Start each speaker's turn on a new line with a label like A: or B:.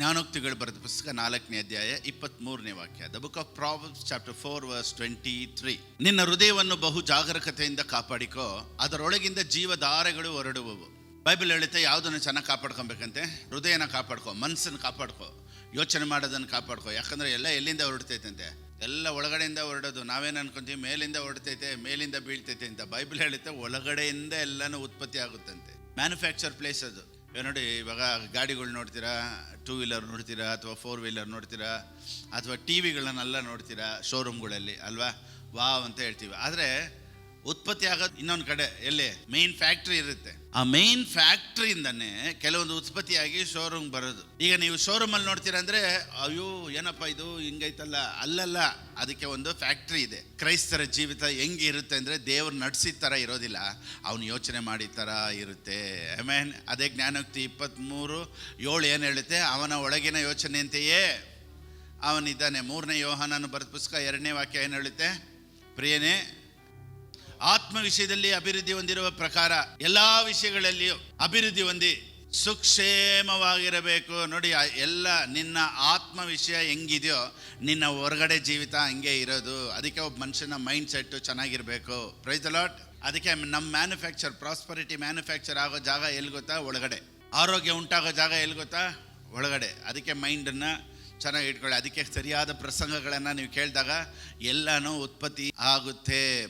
A: ಜ್ಞಾನೋಕ್ತಿಗಳು ಬರೆದ ಪುಸ್ತಕ 4ನೇ ಅಧ್ಯಾಯ 23ನೇ ವಾಕ್ಯ. The book of proverbs chapter 4 verse 23. ನಿನ್ನ ಹೃದಯವನ್ನು ಬಹು ಜಾಗರೂಕತೆಯಿಂದ ಕಾಪಾಡಿಕೋ, ಅದರೊಳಗಿಂದ ಜೀವಧಾರೆಗಳು ಹೊರಡುವವು. ಬೈಬಲ್ ಹೇಳುತ್ತೆ ಯಾವುದನ್ನು ಚೆನ್ನಾಗಿ ಕಾಪಾಡ್ಕೊಬೇಕಂತೆ? ಹೃದಯನ ಕಾಪಾಡ್ಕೋ, ಮನಸ್ಸನ್ನು ಕಾಪಾಡ್ಕೋ, ಯೋಚನೆ ಮಾಡೋದನ್ನು ಕಾಪಾಡ್ಕೋ. ಯಾಕಂದರೆ ಎಲ್ಲ ಎಲ್ಲಿಂದ ಹೊರಡ್ತೈತಂತೆ? ಎಲ್ಲ ಒಳಗಡೆಯಿಂದ ಹೊರಡೋದು. ನಾವೇನು ಅನ್ಕೊಂತೀವಿ ಮೇಲಿಂದ ಹೊರಡ್ತೈತೆ, ಮೇಲಿಂದ ಬೀಳ್ತೈತೆ ಅಂತ. ಬೈಬಲ್ ಹೇಳುತ್ತೆ ಒಳಗಡೆಯಿಂದ ಎಲ್ಲನೂ ಉತ್ಪತ್ತಿ ಆಗುತ್ತಂತೆ. ಮ್ಯಾನುಫ್ಯಾಕ್ಚರ್ ಪ್ಲೇಸ್ ಅದು. ನೋಡಿ, ಇವಾಗ ಗಾಡಿಗಳು ನೋಡ್ತೀರಾ, 2 ವೀಲರ್ ನೋಡ್ತೀರಾ, ಅಥವಾ 4 ವೀಲರ್ ನೋಡ್ತೀರಾ, ಅಥವಾ ಟಿ ವಿಗಳನ್ನೆಲ್ಲ ನೋಡ್ತೀರಾ ಶೋರೂಮ್ಗಳಲ್ಲಿ ಅಲ್ವಾ? ವಾವ್ ಅಂತ ಹೇಳ್ತೀವಿ. ಆದರೆ ಉತ್ಪತ್ತಿ ಆಗೋದು ಇನ್ನೊಂದು ಕಡೆ. ಎಲ್ಲಿ? ಮೇನ್ ಫ್ಯಾಕ್ಟ್ರಿ ಇರುತ್ತೆ. ಆ ಮೇನ್ ಫ್ಯಾಕ್ಟ್ರಿಯಿಂದನೇ ಕೆಲವೊಂದು ಉತ್ಪತ್ತಿಯಾಗಿ ಶೋರೂಮ್ ಬರೋದು. ಈಗ ನೀವು ಶೋರೂಮಲ್ಲಿ ನೋಡ್ತೀರಾ ಅಂದರೆ ಅಯ್ಯೋ ಏನಪ್ಪ ಇದು ಹಿಂಗೈತಲ್ಲ, ಅಲ್ಲಲ್ಲ, ಅದಕ್ಕೆ ಒಂದು ಫ್ಯಾಕ್ಟ್ರಿ ಇದೆ. ಕ್ರೈಸ್ತರ ಜೀವಿತ ಹೆಂಗಿರುತ್ತೆ ಅಂದರೆ ದೇವ್ರು ನಡೆಸಿದ ಥರ ಇರೋದಿಲ್ಲ, ಅವನು ಯೋಚನೆ ಮಾಡಿದ ಥರ ಇರುತ್ತೆ. ಆಮೇನ್. ಅದೇ ಜ್ಞಾನೋಕ್ತಿ 23:7 ಏನು ಹೇಳುತ್ತೆ? ಅವನ ಒಳಗಿನ ಯೋಚನೆಯಂತೆಯೇ ಅವನಿದ್ದಾನೆ. 3ನೇ ಯೋಹಾನನು ಬರೆದ ಪುಸ್ತಕ 2ನೇ ವಾಕ್ಯ ಏನು ಹೇಳುತ್ತೆ? ಪ್ರಿಯನೇ, ಆತ್ಮ ವಿಷಯದಲ್ಲಿ ಅಭಿವೃದ್ಧಿ ಹೊಂದಿರುವ ಪ್ರಕಾರ ಎಲ್ಲ ವಿಷಯಗಳಲ್ಲಿಯೂ ಅಭಿವೃದ್ಧಿ ಹೊಂದಿ ಸುಕ್ಷೇಮವಾಗಿರಬೇಕು. ನೋಡಿ, ಎಲ್ಲ ನಿನ್ನ ಆತ್ಮ ವಿಷಯ ಹೆಂಗಿದೆಯೋ ನಿನ್ನ ಹೊರಗಡೆ ಜೀವಿತ ಹಂಗೆ ಇರೋದು. ಅದಕ್ಕೆ ಒಬ್ಬ ಮನುಷ್ಯನ ಮೈಂಡ್ ಸೆಟ್ಟು ಚೆನ್ನಾಗಿರಬೇಕು. Praise the lord. ಅದಕ್ಕೆ ನಮ್ಮ ಮ್ಯಾನುಫ್ಯಾಕ್ಚರ್, ಪ್ರಾಸ್ಪರಿಟಿ ಮ್ಯಾನುಫ್ಯಾಕ್ಚರ್ ಆಗೋ ಜಾಗ ಎಲ್ಲಿ ಗೊತ್ತಾ? ಒಳಗಡೆ. ಆರೋಗ್ಯ ಉಂಟಾಗೋ ಜಾಗ ಎಲ್ಲಿ ಗೊತ್ತಾ? ಒಳಗಡೆ. ಅದಕ್ಕೆ ಮೈಂಡನ್ನು ಚೆನ್ನಾಗಿ ಇಟ್ಕೊಳ್ಳಿ. ಅದಕ್ಕೆ ಸರಿಯಾದ ಪ್ರಸಂಗಗಳನ್ನು ನೀವು ಕೇಳಿದಾಗ ಎಲ್ಲನೂ ಉತ್ಪತ್ತಿ ಆಗುತ್ತೆ.